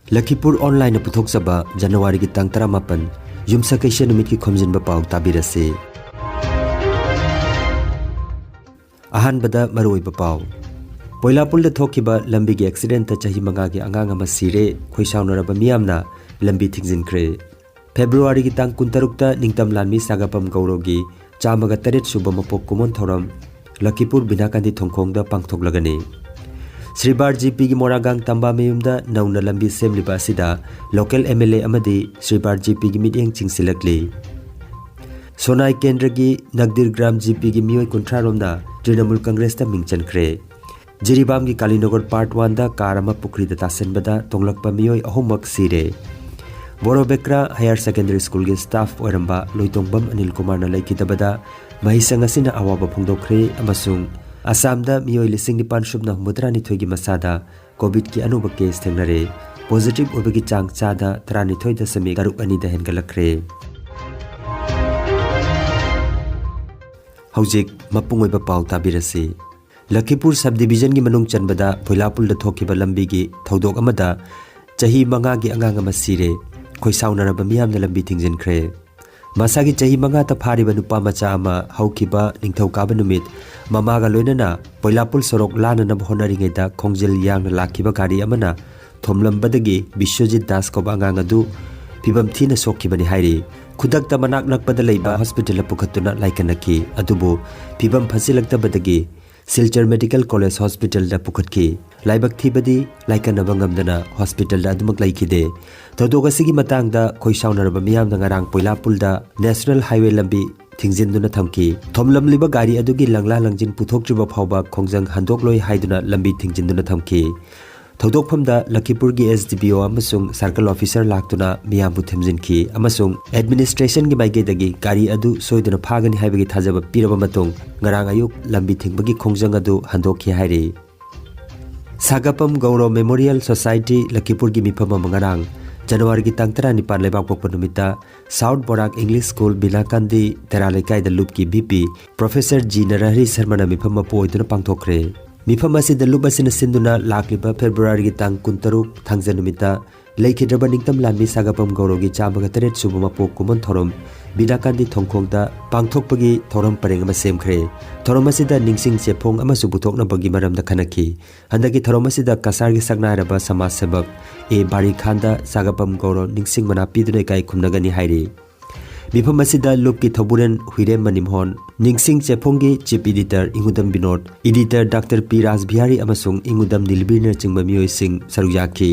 Lakhipuronline puthokchaba January ki tang 18 yumsakaisha numit ki Khomjinba Pao tabirase. Ahanbada maroiba Pao Poilapul da thokiba lambi gi accident ta chahi manga gi angang ama sire khoisaunaraba miyamna lambi thingjinkre. February ki tang 16 ta ningtam lanmi sagapam gaurogi chamaga taret suba mapok kumon thoram Lakhipur binakandi thongkhong da pangthoklagani. Sribar GP ki Moragang Tamba Mayumda nauna lambi semliba asida local MLA amadi Sribar GP ki mityeng chingsilakli. Sonai Kendra ki Nagdir Gram GP ki miyoi kuntraromda Trinamool Congress ta mingchankre. Jiribam ki Kalinagar Part 1 da karama pukri da tasenbada tonglakpa miyoi ahomak sire. Borobekra Higher Secondary School ki staff oiramba Loitongbam Anil Kumar na laikitabada mahisang asina awaba phongdokre amasung Assamda miyoi lising ni panshubna mudrani thoigi masada COVID ki anuba case thengnare positive obagi chang chada 32.8 garuk ani da hengalakre. Haujik mapungoiba pau tabirase. Lakhipur subdivision ki manung chanbada Phoilapul da thokiba lambi gi thodok amada chahi manga gi angang ama sire khoisaunaraba miyamna lambi thingjinkre. Masagi chahi manga ta phariba nupa macha ama haukiba ningthokaba numit mamaga loinana Phoilapul sorok lana na honaringai da khongjil yang lakhiba gari amana thomlambadagi Biswajit Das ko angang adu pibam thina sokkibani hairi khudak ta manak nakpada leiba hospital pukhatuna laikanaki adubu pibam phasilaktabadagi Silchar Medical College Hospital da pukhatki laibak thibadi laikanaba ngamdana hospital da adumak laikide thodoga sigi matang da khoisaunaraba miyam da ngarang Phoilapul da National Highway lambi thingzinduna thamki thomlamliba gari adugi langla langjin puthoktriba phawba khongjang handokloi haiduna lambi thingzinduna thamki thodokphamda Lakhipur gi SDPO amasung circle officer laktuna miyambu themjinki amasung administration gi maigedagi gari adu soiduna phagani haibagi thajaba piraba matung ngarang ayuk lambi thingbagi khongjang adu handokhi hairi Sagapam Gauro Memorial Society Lakhipur gi mifam ngarang January ki tang 19 lebak pokpa numita South Barak English School Binakandi Teralekai da Loop ki BP Professor G Narahari Sharma na mifam poiduna pangthokre Mifam asida lup asina sinduna lakliba February ki tang 16 thangja numita leikidraba ningtam lanmi Sagapam Gaurogi chamaga taret suba mapok kumon thorom Binakandi thongkhongda pangthokpagi thorom pareng ama semkhre thorom asida ningsing chepong ama subuthokna bagi maramda khanaki handaki thorom asida kasar gi saknairaba samaj sebak e bari khanda Sagapam Gauro ningsing mana pidune kai khumnagani hairi Mifam asida loop ki thoburen huirem manimhon ningsing cheponggi chief editor ingudam binod editor Dr. P. Rajbihari amasung ingudam Nilbirner chingba miyoi sing saruyaki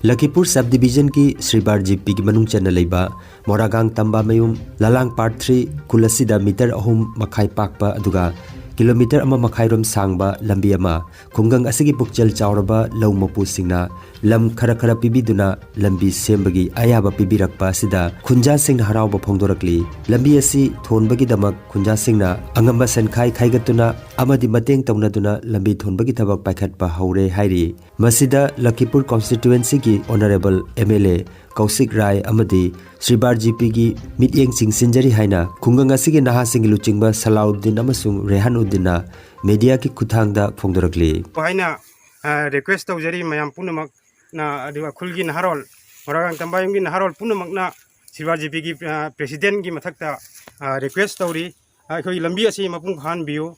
Lakhipur subdivision ki Sribar GP ki manung chana leiba Moragang Tamba Mayum Lalang Part 3 kulasida meter ahum makhai pakpa aduga kilometer ama makhairom sangba lambi ama khungang asigi pukchel chawraba lawmapu singna lam khara pibiduna lambi sembagi ayaba pibirakpa sida khunja singna harawba phongdorakli lambi asi thonbagi damak khunja singna angamba sankhai khaigatuna amadi mateng tawnaduna lambi thonbagi thabak paikhatpa haure hairi masida Lakhipur constituency ki honorable MLA Kausik Rai amadi Sribar GP gi mityeng chingsinjari haina khungang asigi naha sing luchingba Salauddin amasung Rehanuddin na media ki khuthangda phongdorakli haina request tawjari mayam punamak na adiwa khulgi naharol Moragang Tambayum gi naharol punamak na Sribar GP gi president gi mathakta request tawri khoi lambi asi mapung khan biu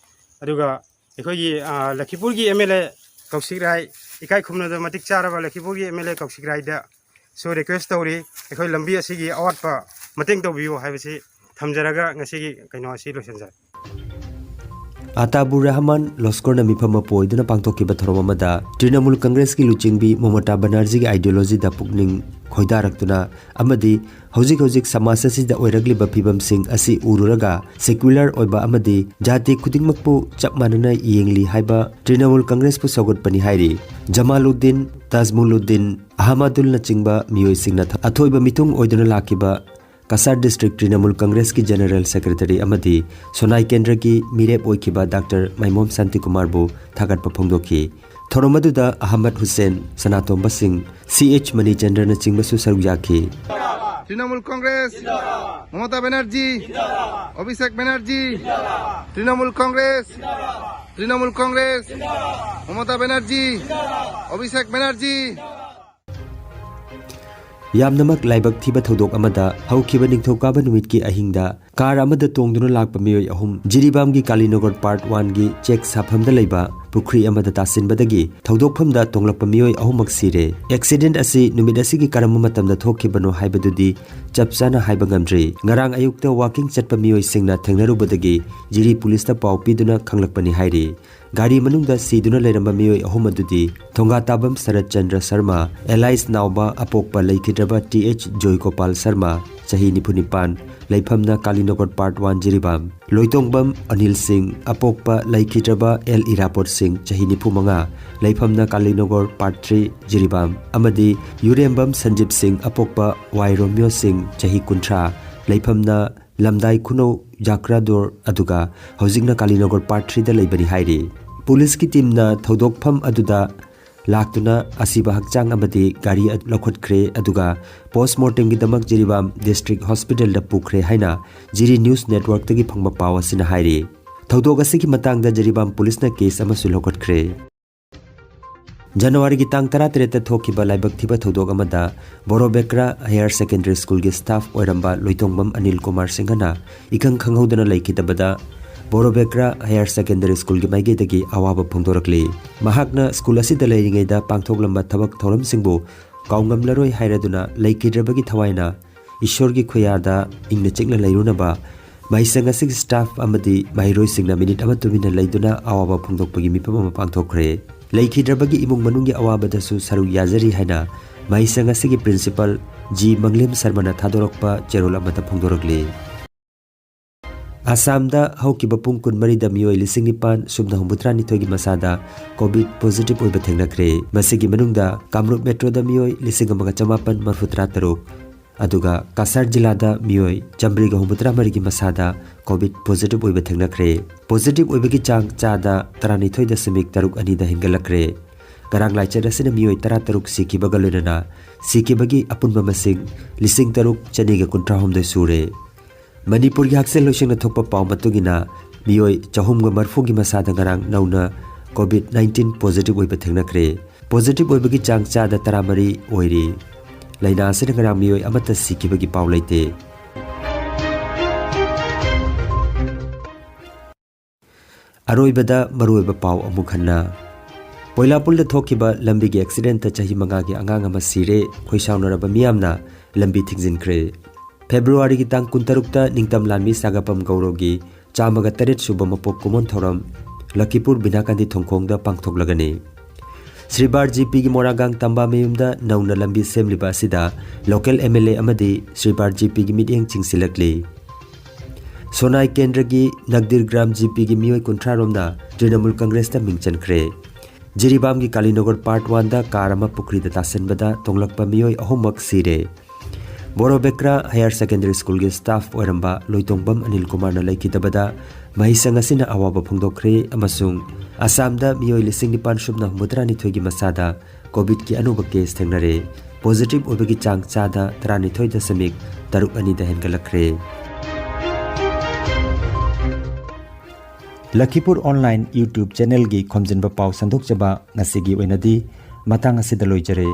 aduga khoi Lakhipur gi MLA Kausik Rai ikai khumna da matik charaba Lakhipur gi MLA Kausik Rai da so request tawri khoi lambi asi gi awatpa mateng tawbiu haibasi thamjaraga ngasi gi kaino asi losenja Atabur Rahman Loskorna mifam poiduna pangthokiba thoromamada Trinamool Congress ki luchingbi Mamata Banerjee gi ideology da pukning khoidarakuna amadi hojik samaj asida oiragliba pibam sing asi ururaga secular oiba amadi jati khudingmakpu chapmanana yengli haiba Trinamool Congress pu sogot pani hairi Jamaluddin Tajmuluddin Ahmadul na chingba miyoi singna athoiba mitung oiduna lakiba Kasar District Trinamool Congress ki General Secretary amadi Sonai Kendra ki mirep oikiba Dr. Maimom Santi Kumar bu thagat paphongdoki thoromaduda Ahmad Hussain Sanatomba Singh CH Mani Chandra na chingba su saruyaki Trinamool Congress Mamata Banerjee Abhishek Banerjee Trinamool Congress Mamata Banerjee Abhishek Banerjee ꯌꯥꯝꯅꯃꯛ ꯂꯥꯏꯕꯛ ꯊꯤꯕ ꯊꯧꯗꯣꯛ ꯑꯃꯗ ꯍꯧꯈꯤꯕ ꯅꯤꯡꯊꯧꯀꯥꯕ ꯅꯨꯃꯤꯠꯀꯤ ꯑꯍꯤꯡꯗ car ꯑꯃꯗ ꯇꯣꯡꯗꯨꯅ ꯂꯥꯛꯄ ꯃꯤꯑꯣꯏ ꯑꯍꯨꯝ ꯖꯤꯔꯤꯕꯥꯝꯒꯤ ꯀꯥꯂꯤꯅꯒꯔ ꯄꯥꯔꯠ 1ꯒꯤ ꯆꯦꯛ ꯁꯥꯐꯝꯗ ꯂꯩꯕ ꯄꯨꯈ꯭ꯔꯤ ꯑꯃꯗ ꯇꯥꯁꯤꯟꯕꯗꯒꯤ ꯊꯧꯗꯣꯛꯐꯝꯗ ꯇꯣꯡꯂꯛꯄ ꯃꯤꯑꯣꯏ ꯑꯍꯨꯝꯃꯛ ꯁꯤꯔꯦ꯫ ꯑꯦꯛꯁꯤꯗꯦꯟꯠ ꯑꯁꯤ ꯅꯨꯃꯤꯠ ꯑꯁꯤꯒꯤ ꯀꯔꯝꯕ ꯃꯇꯝꯗ ꯊꯣꯛꯈꯤꯕꯅꯣ ꯍꯥꯏꯕꯗꯨꯗꯤ ꯆꯞ ꯆꯥꯅ ꯍꯥꯏꯕ ꯉꯝꯗ꯭ꯔꯤ꯫ ꯉꯔꯥꯡ ꯑꯌꯨꯛꯇ ꯋꯥꯀꯤꯡ ꯆꯠꯄ ꯃꯤꯑꯣꯏꯁꯤꯡꯅ ꯊꯦꯡꯅꯔꯨꯕꯗꯒꯤ ꯖꯤꯔꯤ ꯄꯨꯂꯤꯁꯇ ꯄꯥꯎ ꯄꯤꯗꯨꯅ ꯈꯪꯂꯛꯄꯅꯤ ꯍꯥꯏꯔꯤ꯫ ꯒꯥꯔꯤ ꯃꯅꯨꯡꯗ ꯁꯤꯗꯨꯅ ꯂꯩꯔꯝꯕ ꯃꯤꯑꯣꯏ ꯑꯍꯨꯝ ꯑꯗꯨꯗꯤ ꯊꯣꯡꯒꯥꯇꯥꯕꯝ ꯁꯔꯠ ꯆꯟꯗ꯭ꯔ ꯁꯔꯃ, ꯑꯦꯂꯥꯏꯁ ꯅꯥꯎꯕ ꯑꯄꯣꯛꯄ ꯂꯩꯈꯤꯗ꯭ꯔꯕ TH ꯖꯣꯏꯒꯣꯄꯥꯜ ꯁꯔꯃ ꯆꯍꯤ nimpunipan, ꯂꯩꯐꯝꯅ ꯀꯥꯂꯤꯅꯒꯔ ꯄꯥꯔꯠ 1 ꯖꯤꯔꯤꯕꯥꯝ, ꯂꯣꯏꯇꯣꯡꯕꯝ ꯑꯅꯤꯜ ꯁꯤꯡ ꯑꯄꯣꯛꯄ ꯂꯩꯈꯤꯗ꯭ꯔꯕ L ꯏꯔꯥꯄꯣꯠ ꯁꯤꯡ ꯆꯍꯤ 95, ꯂꯩꯐꯝꯅ ꯀꯥꯂꯤꯅꯒꯔ ꯄꯥꯔꯠ 3 ꯖꯤꯔꯤꯕꯥꯝ, ꯑꯃꯗꯤ ꯌꯨꯔꯦꯝꯕꯝ ꯁꯟꯖꯤꯞ ꯁꯤꯡ ꯑꯄꯣꯛꯄ Y ꯔꯣꯃꯤꯌꯣ ꯁꯤꯡ ꯆꯍꯤ 30, ꯂꯩꯐꯝꯅ ꯂꯝꯗꯥꯏ ꯈꯨꯅꯧ ꯖꯥꯀ꯭ꯔꯥꯗꯣꯔ ꯑꯗꯨꯒ ꯍꯧꯖꯤꯛꯅ ꯀꯥꯂꯤꯅꯒꯔ ꯄꯥꯔꯠ 3ꯗ ꯂꯩꯕꯅꯤ ꯍꯥꯏꯔꯤ꯫ ꯄꯨꯂꯤꯁꯀꯤ ꯇꯤꯝꯅ ꯊꯧꯗꯣꯛꯐꯝ ꯑꯗꯨꯗ ꯂꯥꯛꯇꯨꯅ ꯑꯁꯤꯕ ꯍꯛꯆꯥꯡ ꯑꯃꯗꯤ ꯒꯥꯔꯤ ꯂꯧꯈꯠꯈ꯭ꯔꯦ ꯑꯗꯨꯒ ꯄꯣꯁꯠꯃꯣꯔꯇꯦꯝꯒꯤꯗꯃꯛ ꯖꯤꯔꯤꯕꯥꯝ ꯗꯤꯁꯇ꯭ꯔꯤꯛ ꯍꯣꯁꯄꯤꯇꯥꯜꯗ ꯄꯨꯈ꯭ꯔꯦ ꯍꯥꯏꯅ ꯖꯤꯔꯤ ꯅ꯭ꯌꯨꯁ ꯅꯦꯠꯋꯥꯔꯛꯇꯒꯤ ꯐꯪꯕ ꯄꯥꯎ ꯑꯁꯤꯅ ꯍꯥꯏꯔꯤ꯫ ꯊꯧꯗꯣꯛ ꯑꯁꯤꯒꯤ ꯃꯇꯥꯡꯗ ꯖꯤꯔꯤꯕꯥꯝ ꯄꯨꯂꯤꯁꯅ ꯀꯦꯁ ꯑꯃꯁꯨ ꯂꯧꯈꯠꯈ꯭ꯔꯦ꯫ ꯖꯅꯋꯥꯔꯤꯒꯤ ꯇꯥꯡ 13ꯗ ꯊꯣꯛꯈꯤꯕ ꯂꯥꯏꯕꯛ ꯊꯤꯕ ꯊꯧꯗꯣꯛ ꯑꯃꯗ ꯕꯣꯔꯣꯕꯦꯀ꯭ꯔꯥ ꯍꯥꯌꯔ ꯁꯦꯀꯦꯟꯗꯔꯤ ꯁ꯭ꯀꯨꯜꯒꯤ ꯁ꯭ꯇꯥꯐ ꯑꯣꯏꯔꯝꯕ ꯂꯣꯏꯇꯣꯡꯕꯝ ꯑꯅꯤꯜ ꯀꯨꯃꯥꯔ ꯁꯤꯡꯍꯅ ꯏꯈꯪ ꯈꯪꯍꯧꯗꯅ ꯂꯩꯈꯤꯗꯕꯗ ꯕꯣꯔꯣꯕꯦꯀ꯭ꯔꯥ ꯍꯥꯌꯔ ꯁꯦꯀꯦꯟꯗꯔꯤ ꯁ꯭ꯀꯨꯜꯒꯤ ꯃꯥꯏꯀꯩꯗꯒꯤ ꯑꯋꯥꯕ ꯐꯣꯡꯗꯣꯔꯛꯂꯤ꯫ ꯃꯍꯥꯛꯅ ꯁ꯭ꯀꯨꯜ ꯑꯁꯤꯗ ꯂꯩꯔꯤꯉꯩꯗ ꯄꯥꯡꯊꯣꯛꯂꯝꯕ ꯊꯕꯛ ꯊꯧꯔꯝꯁꯤꯡꯕꯨ ꯀꯥꯎꯉꯝꯂꯔꯣꯏ ꯍꯥꯏꯔꯗꯨꯅ ꯂꯩꯈꯤꯗ꯭ꯔꯕꯒꯤ ꯊꯋꯥꯏꯅ ꯏꯁꯣꯔꯒꯤ ꯈꯨꯌꯥꯗ ꯏꯪꯅ ꯆꯤꯛꯅ ꯂꯩꯔꯨꯅꯕ ꯃꯍꯩꯁꯪ ꯑꯁꯤꯒꯤ ꯁ꯭ꯇꯥꯐ ꯑꯃꯗꯤ ꯃꯍꯩꯔꯣꯏꯁꯤꯡꯅ ꯃꯤꯅꯤꯠ ꯑꯃ ꯇꯨꯃꯤꯟꯅ ꯂꯩꯗꯨꯅ ꯑꯋꯥꯕ ꯐꯣꯡꯗꯣꯛꯄꯒꯤ ꯃꯤꯐꯝ ꯑꯃ ꯄꯥꯡꯊꯣꯛꯈ꯭ꯔꯦ꯫ ꯂꯩꯈꯤꯗ꯭ꯔꯕꯒꯤ ꯏꯃꯨꯡ ꯃꯅꯨꯡꯒꯤ ꯑꯋꯥꯕꯗꯁꯨ ꯁꯔꯨꯛ ꯌꯥꯖꯔꯤ ꯍꯥꯏꯅ ꯃꯍꯩꯁꯪ ꯑꯁꯤꯒꯤ ꯄ꯭ꯔꯤꯟꯁꯤꯄꯥꯜ G. ꯃꯪꯂꯦꯝ ꯁꯔꯃꯅ ꯊꯥꯗꯣꯔꯛꯄ ꯆꯦꯔꯣꯜ ꯑꯃꯗ ꯐꯣꯡꯗꯣꯔꯛꯂꯤ꯫ ꯑꯁꯥꯝꯗ ꯍꯧꯈꯤꯕ ꯄꯨꯡ 24ꯗ ꯃꯤꯑꯣꯏ 9,992ꯒꯤ ꯃꯁꯥꯗ ꯀꯣꯚꯤꯗ ꯄꯣꯖꯤꯇꯤꯚ ꯑꯣꯏꯕ ꯊꯦꯡꯅꯈ꯭ꯔꯦ꯫ ꯃꯁꯤꯒꯤ ꯃꯅꯨꯡꯗ ꯀꯥꯃꯔꯨꯞ ꯃꯦꯇ꯭ꯔꯣꯗ ꯃꯤꯑꯣꯏ 1,933, ꯑꯗꯨꯒ ꯀꯁꯥꯔ ꯖꯤꯂꯥꯗ ꯃꯤꯑꯣꯏ 163ꯒꯤ ꯃꯁꯥꯗ ꯀꯣꯚꯤꯗ ꯄꯣꯖꯤꯇꯤꯚ ꯑꯣꯏꯕ ꯊꯦꯡꯅꯈ꯭ꯔꯦ꯫ ꯄꯣꯖꯤꯇꯤꯚ ꯑꯣꯏꯕꯒꯤ ꯆꯥꯡ ꯆꯥꯗ 12.32ꯗ ꯍꯦꯟꯒꯠꯂꯛꯈ꯭ꯔꯦ꯫ ꯉꯔꯥꯡ ꯂꯥꯏꯆꯠ ꯑꯁꯤꯅ ꯃꯤꯑꯣꯏ 13 ꯁꯤꯈꯤꯕꯒ ꯂꯣꯏꯅꯅ ꯁꯤꯈꯤꯕꯒꯤ ꯑꯄꯨꯟꯕ ꯃꯁꯤꯡ 6,992 ꯁꯨꯔꯦ꯫ ꯃꯅꯤꯄꯨꯔꯒꯤ ꯍꯛꯁꯦꯜ ꯂꯣꯏꯁꯪꯅ ꯊꯣꯛꯄ ꯄꯥꯎ ꯃꯇꯨꯡꯏꯟꯅ ꯃꯤꯑꯣꯏ 330ꯒꯤ ꯃꯁꯥꯗ ꯉꯔꯥꯡ ꯅꯧꯅ ꯀꯣꯚꯤꯗ-19 ꯄꯣꯖꯤꯇꯤꯚ ꯑꯣꯏꯕ ꯊꯦꯡꯅꯈ꯭ꯔꯦ꯫ ꯄꯣꯖꯤꯇꯤꯚ ꯑꯣꯏꯕꯒꯤ ꯆꯥꯡ ꯆꯥꯗ 13 ꯑꯣꯏꯔꯤ꯫ ꯂꯩꯅꯥ ꯑꯁꯤꯅ ꯉꯔꯥꯡ ꯃꯤꯑꯣꯏ ꯑꯃꯠꯇ ꯁꯤꯈꯤꯕꯒꯤ ꯄꯥꯎ ꯂꯩꯇꯦ꯫ ꯑꯔꯣꯏꯕꯗ ꯃꯔꯨꯑꯣꯏꯕ ꯄꯥꯎ ꯑꯃꯨꯛ ꯍꯟꯅ ꯄꯣꯏꯂꯥꯄꯨꯜꯗ ꯊꯣꯛꯈꯤꯕ ꯂꯝꯕꯤꯒꯤ ꯑꯦꯛꯁꯤꯗꯦꯟꯠꯇ ꯆꯍꯤ 5ꯒꯤ ꯑꯉꯥꯡ ꯑꯃ ꯁꯤꯔꯦ, ꯈꯣꯏꯁꯥꯎꯅꯔꯕ ꯃꯤꯌꯥꯝꯅ ꯂꯝꯕꯤ ꯊꯤꯡꯖꯤꯟꯈ꯭ꯔꯦ꯫ ꯐꯦꯕ꯭ꯔꯨꯋꯥꯔꯤꯒꯤ ꯇꯥꯡ 18ꯗ ꯅꯤꯡꯇꯝ ꯂꯥꯟꯃꯤ ꯁꯥꯒꯄꯝ ꯒꯧꯔꯣꯒꯤ 108 ꯁꯨꯕ ꯃꯄꯣꯛ ꯀꯨꯝꯑꯣꯟ ꯊꯧꯔꯝ ꯂꯈꯤꯄꯨꯔ ꯕꯤꯅꯥꯀꯥꯟꯗꯤ ꯊꯣꯡꯈꯣꯡꯗ ꯄꯥꯡꯊꯣꯛꯂꯒꯅꯤ꯫ ꯁ꯭ꯔꯤꯕꯥꯔ GPꯒꯤ ꯃꯣꯔꯥꯒꯥꯡ ꯇꯝꯕꯥ ꯃꯌꯨꯝꯗ ꯅꯧꯅ ꯂꯝꯕꯤ ꯁꯦꯝꯂꯤꯕ ꯑꯁꯤꯗ ꯂꯣꯀꯦꯜ MLA ꯑꯃꯗꯤ ꯁ꯭ꯔꯤꯕꯥꯔ GPꯒꯤ ꯃꯤꯠꯌꯦꯡ ꯆꯤꯡꯁꯤꯜꯂꯛꯂꯤ꯫ ꯁꯣꯅꯥꯏ ꯀꯦꯟꯗ꯭ꯔꯒꯤ ꯅꯒꯗꯤꯔꯒ꯭ꯔꯥꯝ GPꯒꯤ ꯃꯤꯑꯣꯏ 30ꯔꯣꯝꯅ ꯇ꯭ꯔꯤꯅꯃꯨꯜ ꯀꯪꯒ꯭ꯔꯦꯁꯇ ꯃꯤꯡ ꯆꯟꯈ꯭ꯔꯦ꯫ ꯖꯤꯔꯤꯕꯥꯝꯒꯤ ꯀꯥꯂꯤꯅꯒꯔ ꯄꯥꯔꯠ 1ꯗ ꯀꯥꯔ ꯑꯃ ꯄꯨꯈ꯭ꯔꯤꯗ ꯇꯥꯁꯤꯟꯕꯗ ꯇꯣꯡꯂꯛꯄ ꯃꯤꯑꯣꯏ 3ꯃꯛ ꯁꯤꯔꯦ꯫ ꯕꯣꯔꯣꯕꯦꯀ꯭ꯔꯥ ꯍꯥꯌꯔ ꯁꯦꯀꯦꯟꯗꯔꯤ ꯁ꯭ꯀꯨꯜꯒꯤ ꯁ꯭ꯇꯥꯐ ꯑꯣꯏꯔꯝꯕ ꯂꯣꯏꯇꯣꯡꯕꯝ ꯑꯅꯤꯜ ꯀꯨꯃꯥꯔꯅ ꯂꯩꯈꯤꯗꯕꯗ ꯃꯍꯩꯁꯪ ꯑꯁꯤꯅ ꯑꯋꯥꯕ ꯐꯣꯡꯗꯣꯛꯈ꯭ꯔꯦ ꯑꯃꯁꯨꯡ ꯑꯁꯥꯝꯗ ꯃꯤꯑꯣꯏ 9,992ꯒꯤ ꯃꯁꯥꯗ ꯀꯣꯚꯤꯗꯀꯤ ꯑꯅꯧꯕ ꯀꯦꯁ ꯊꯦꯡꯅꯔꯦ꯫ ꯄꯣꯖꯤꯇꯤꯚ ꯑꯣꯏꯕꯒꯤ ꯆꯥꯡ ꯆꯥꯗ 12.32ꯗ ꯍꯦꯟꯒꯠꯂꯛꯈ꯭ꯔꯦ꯫ ꯂꯈꯤꯄꯨꯔ ꯑꯣꯟꯂꯥꯏꯟ ꯌꯨꯇ꯭ꯌꯨꯕ ꯆꯦꯅꯦꯜꯒꯤ ꯈꯣꯝꯖꯤꯟꯕ ꯄꯥꯎ ꯁꯟꯗꯣꯛꯆꯕ ꯉꯁꯤꯒꯤ ꯑꯣꯏꯅꯗꯤ ꯃꯇꯥꯡ ꯑꯁꯤꯗ ꯂꯣꯏꯖꯔꯦ꯫